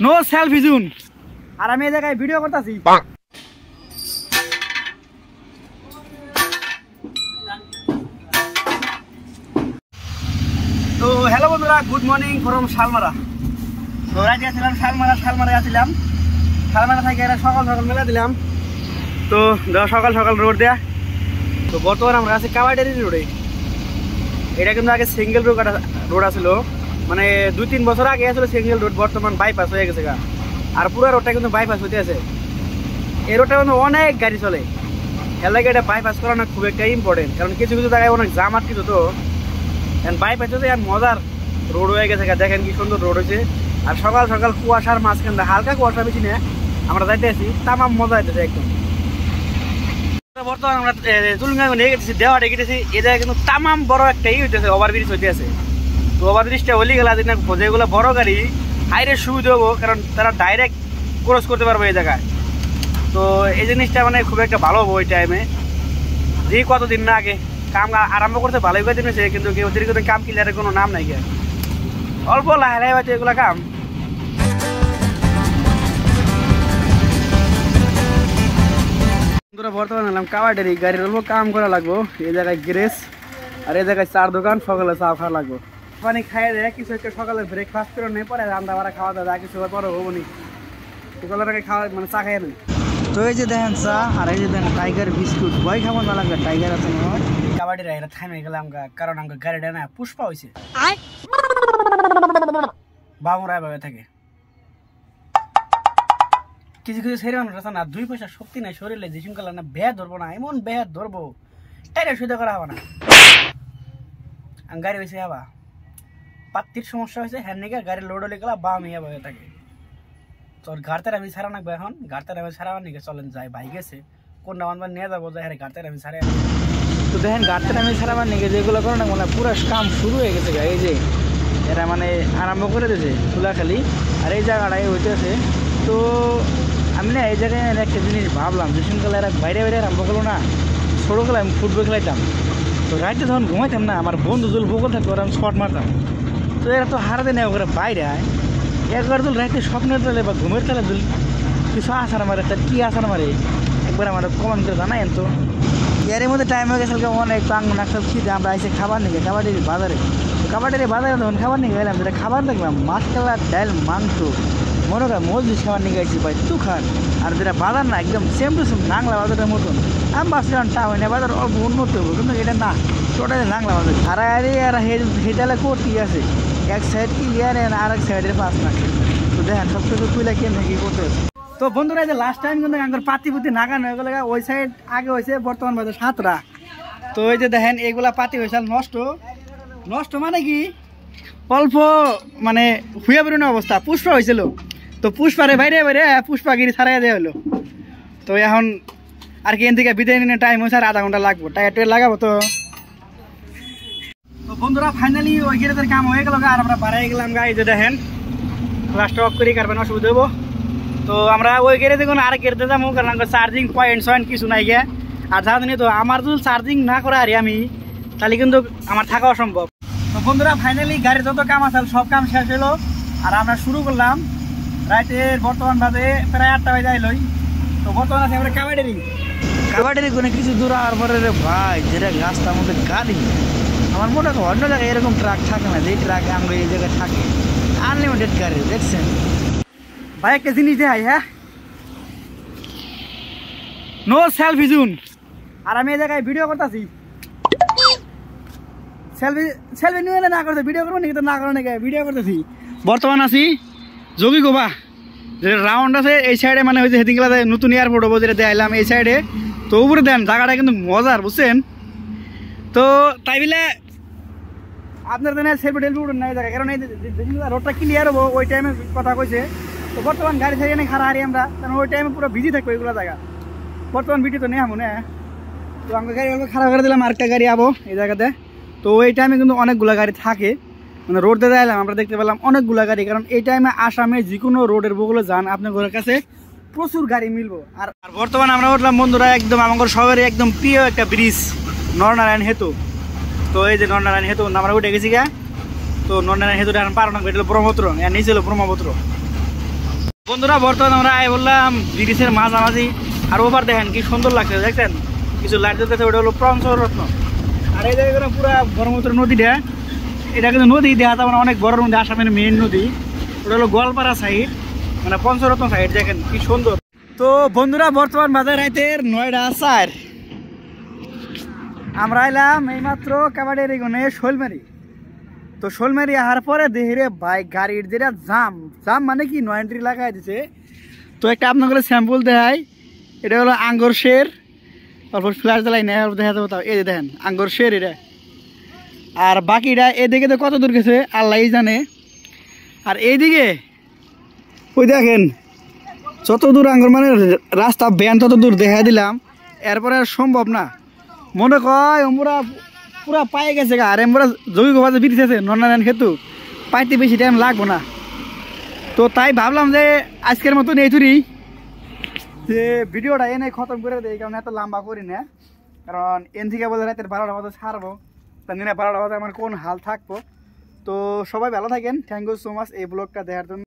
No selfie zone. আর আমি এই জায়গায় ভিডিও করতেছি। তো হ্যালো বন্ধুরা, গুড মর্নিং ফ্রম শালমারা। তো রাতে আসলাম শালমারায় আসলাম। শালমারা থেকে এটা সকাল সকাল মেলা দিলাম। তো সকাল সকাল রোড দেয়া। তো বর্তমানে আমরা আছি কাবাডারি রোডে। এটা কিন্তু আগে সিঙ্গেল রোড আসলো, মানে 2-3 বছর আগে আসলে সিঙ্গেল রোড, বর্তমান বাইপাস হয়ে গেছে গা। আর পুরো রোডটা কিন্তু বাইপাস হতে আছে। এই রোডটা কিন্তু অনেক গাড়ি চলে, এর লাগে এটা বাইপাস করানো খুব একটা ইম্পর্টেন্ট, কারণ কিছু কিছু জায়গায় অনেক জাম আটকিত। তো বাইপাস হচ্ছে আর মজার রোড হয়ে গেছে, দেখেন কি সুন্দর রোড হয়েছে। আর সকাল সকাল কুয়াশার মাঝখান, হালকা কুয়াশা বেশি না, আমরা যাইতে আছি, তামাম মজা হইতেছে একদম। বর্তমানে আমরা চুলুঙ্গা নিয়ে গেছি, দেওয়া ডেকেছি। এই জায়গায় কিন্তু তামাম বড় একটা হইতেছে, ওভারব্রিজ হইতে আছে। তো ওভারব্রিজটা হলে গেলে যেগুলো বড় গাড়ি হাইরে সুবিধা হবো, কারণ তারা ডাইরেক্ট ক্রস করতে পারবো এই জায়গায়। তো এই জিনিসটা মানে খুব একটা ভালো হবো ওই টাইমে। যে কতদিন না আগে কাম আরম্ভ করতে ভালোই কয়েকদিন হয়েছে, কিন্তু অতিরিক্ত কাম ক্লিয়ারের কোনো নাম নাই গিয়া, অল্প লাহে লাহে হয়তো এগুলা কাম। বর্তমানে এলাম কাবাডারি, গাড়ির অল্প কাম করা লাগবো। এই জায়গায় গ্যারেজ আর এই জায়গায় চার দোকান, সকালে চা খাওয়া লাগবো। পানি খাইয়ে দেয় কিছু একটা, সকালে ব্রেকফাস্ট করে নেই, পরে রান্না বাড়া খাওয়া দাওয়া কিছু পরে হবো নি, সকালের আগে খাওয়া মানে চা খাইয়ে নেই। তো এই যে দেখেন চা, আর এই যে দেখেন টাইগার বিস্কুট, ভয় খাবো না লাগবে, টাইগার আছে কাবাডিরা। এটা থামে গেলাম, কারণ আমার গাড়িটা না পুষ্পা হয়েছে, বামুরায় ভাবে থাকে। কিছু কিছু ছেড়ে মানুষ আছে না, 2 পয়সা শক্তি নাই শরীরে, যে শুনকাল না বেহাত ধরবো না, এমন বেহাত ধরবো টাইটা সুবিধা করা হবে না। গাড়ি হয়েছে হবা পাত্তির সমস্যা হয়েছে, হ্যাঁ নিকে গাড়ির লোড হলে গেলা বাম ইয়া ভাবে থাকে। তোর গাড়তে আমি ছাড়া নাকবো, এখন গাড়তে আমি ছাড়াবার নিকে চলেন যাই, ভাই গেছে কোন নামান নিয়ে যাবো, যাই হ্যাঁ গাড়তে আমি ছাড়াই। তো দেখেন গাড়তে আমি ছাড়াবার নিকে যেগুলো করে না, মানে পুরো কাম শুরু হয়ে গেছে। এই যে এরা মানে আরম্ভ করে দিয়েছে খোলাখালি, আর এই জায়গাটাই হইতেছে। তো আমি না এই জায়গায় একটা জিনিস ভাবলাম, যে শুনকালে এরা বাইরে বাইরে আরম্ভ করলো না, ছোটোবেলায় আমি ফুটবল খেলাইতাম। তো রাইতে যখন ঘুমাইতাম না, আমার বন্ধু জল বকল থাকতো, ওরা আমি শট মারতাম। তো এরা তো হারাতে নেই ওরা বাইরে আয়, একবার দল রাইতে স্বপ্নের তালে বা ঘুমের তালে দল কিছু আসার মারে, তার কী আসার মারে একবার আমার কমান করে জানাই। তো এর মধ্যে টাইম হয়ে গেছে অনেক বাংলা একটা খিদে, আমরা আইসে খাবার নিয়ে কাবাডির বাজারে। তো কাবাডির বাজারে তখন খাবার নিয়ে গেলাম, যেটা খাবার দেখলাম মাছ কালা, ডাল, মাংস, মনে করেন মজলিস খাবার নিয়ে গেছি ভাই তুখান। আর যেটা বাজার না একদম সেম টু সেম বাংলা বাজারের মতন। আমি ভাবছিলাম টাউন বাজার অল্প উন্নত হবো, কিন্তু এটা না, টোটালি বাংলা বাজার। হারাহারি আর হেটালে করতে আছে, এক সাইড ক্লিয়ার আর এক সাইডের পাঁচ লাখ। তো দেখেন সব কিছু তুইলা কেমন কি করতে আছে। তো বন্ধুরা যে লাস্ট টাইম কিন্তু আমার পাতি পুতি নাগান হয়ে গেল, ওই সাইড আগে হয়েছে, বর্তমান বাজার 7টা। তো এই যে দেখেন এগুলা পাতি হয়েছে নষ্ট, নষ্ট মানে কি অল্প মানে হুয়ে বেরোনো অবস্থা। পুষ্পা হয়েছিল, তো পুষ্পারে বাইরে বাইরে পুষ্পাগিরি ছাড়াই দেওয়া হলো। তো এখন আর কি এন থেকে বিদায় নিয়ে টাইম হয়েছে, আর আধা ঘন্টা লাগবো, টায়ার লাগাবো। তো বন্ধুরা ফাইনালি ওই গেরেজের কাম হয়ে গেল, আর আমরা বাড়াই গেলাম গাড়ি। যে দেখেন লাস্ট অফ করি, কারণ অসুবিধা হবো। তো আমরা ওই গেরেজে কোনো আরেক গেরেজে যাবো, কারণ চার্জিং পয়েন্ট কিছু নাই গিয়া। আর জানি তো আমার যদি চার্জিং না করে আর আমি, তাহলে কিন্তু আমার থাকা অসম্ভব। তো বন্ধুরা ফাইনালি গাড়ির যত কাম আছে সব কাম শেষ হলো, আর আমরা শুরু করলাম রাইতের বর্তমান বাজে প্রায় 8টা বাজে আইলই। তো বর্তমান আছে আমরা কাবাডারি কোনো কিছু দূর আর পরে রে ভাই, যেটা রাস্তার মধ্যে গাড়ি, আমার মনে হয় অন্য জায়গায় এরকম ট্রাক থাকে না, যে ট্রাক আমরা এই জায়গায় থাকে, আনলিমিটেড গাড়ি। দেখছেন ভাই একটা জিনিস দেখাই, হ্যাঁ নো সেলফি জোন। আর আমি এই জায়গায় ভিডিও করতেছি, সেলফি নিয়ে না করতে ভিডিও করবো নাকি, তো না করো নাকি ভিডিও করতেছি। বর্তমান আছি যোগী গোবা, যে রাউন্ড আছে এই সাইডে, মানে হয়েছে সেদিনগুলা নতুন এয়ারপোর্ট হবো, যেটা দেখাইলাম এই সাইডে। তো উপরে দেন জায়গাটা কিন্তু মজার, বুঝছেন। তো তাই বলে আপনার দেন সেলফি টেলফি উঠুন না এই জায়গায়, কারণ এই রোডটা ক্লিয়ার হবো ওই টাইমে কথা কইছে। তো বর্তমান গাড়ি থেকে নেই খারা হারি আমরা, কারণ ওই টাইমে পুরো বিজি থাকবো এগুলো জায়গা। বর্তমান ভিডিও তো নেই আমো না। তো আমাকে গাড়ি খারাপ করে দিলাম, আরেকটা গাড়ি আবো এই জায়গাতে। তো ওই টাইমে কিন্তু অনেকগুলো গাড়ি থাকে, মানে রোড দিয়ে যাইলাম আমরা দেখতে পেলাম অনেকগুলো গাড়ি, কারণ এই টাইমে আসামে যে কোনো রোডের বগলে যান আপনার ঘরের কাছে প্রচুর গাড়ি মিলবো। আর বর্তমানে আমরা উঠলাম বন্ধুরা একদম আমাদের শহরে একদম প্রিয় একটা ব্রিজ, নরনারায়ণ সেতু। তো এই যে নরনারায়ণ সেতু আমরা উঠে গেছি গা। তো নরনারায়ণ সেতুটা এখন পারো না, এটা ব্রহ্মপুত্র, এর নিচে হলো ব্রহ্মপুত্র। বন্ধুরা বর্তমানে আমরা বললাম ব্রিটিশের মাঝামাঝি, আর ওভার দেখেন কি সুন্দর লাগছে, দেখছেন কিছু লাইট জ্বলতেছে, ওটা হলো পঞ্চরত্ন। আর এই জায়গাটা পুরো ব্রহ্মপুত্র নদীটা, এটা কিন্তু নদী দেখা যাবে না, অনেক বড় নদী, আসামের মেইন নদী। ওটা হলো গোয়ালপাড়া সাইড, মানে পঞ্চরত্ন সাইড, দেখেন কি সুন্দর। তো বন্ধুরা বর্তমান বাজার রাইতের 9:04, আমরা এলাম এইমাত্র কাবাডির এগোনে শোলমারি। তো শোলমারি আসার পরে দেহেরে বাইক গাড়ির যেটা জাম মানে কি 9 এন্ট্রি লাগাই দিছে। তো একটা আপনাদের স্যাম্পল দেখাই, এটা হলো আঙ্গুর শের, তারপর ফ্ল্যাশ জ্বালাই নেই দেখা যাবে, তাও এই যে দেখেন আঙ্গুর শের এটা। আর বাকিটা এদিকে তো কত দূর গেছে আল্লাহই জানে। আর এইদিকে ওই দেখেন যত দূর আঙ্গুর, মানে রাস্তা ব্যান তত দূর দেখা দিলাম, এরপরে আর সম্ভব না। মনে কয় আমরা পুরা পায়ে গেছে গা, আর আমরা জমি গোবাজে বিরিছে নন্নান খেতু পাইতে বেশি টাইম লাগবো না। তো তাই ভাবলাম যে আজকের মতন এইটুরি যে ভিডিওটা এনে খতম করে দেয়, কারণ এত লম্বা করি না, কারণ এন থেকে বলে রাতের 12টা বাজে ছাড়বো, তার দিনে 12টা বাজে আমার কোন হাল থাকবো। তো সবাই ভালো থাকেন, থ্যাংক ইউ সো মাচ এই ব্লগটা দেখার জন্য।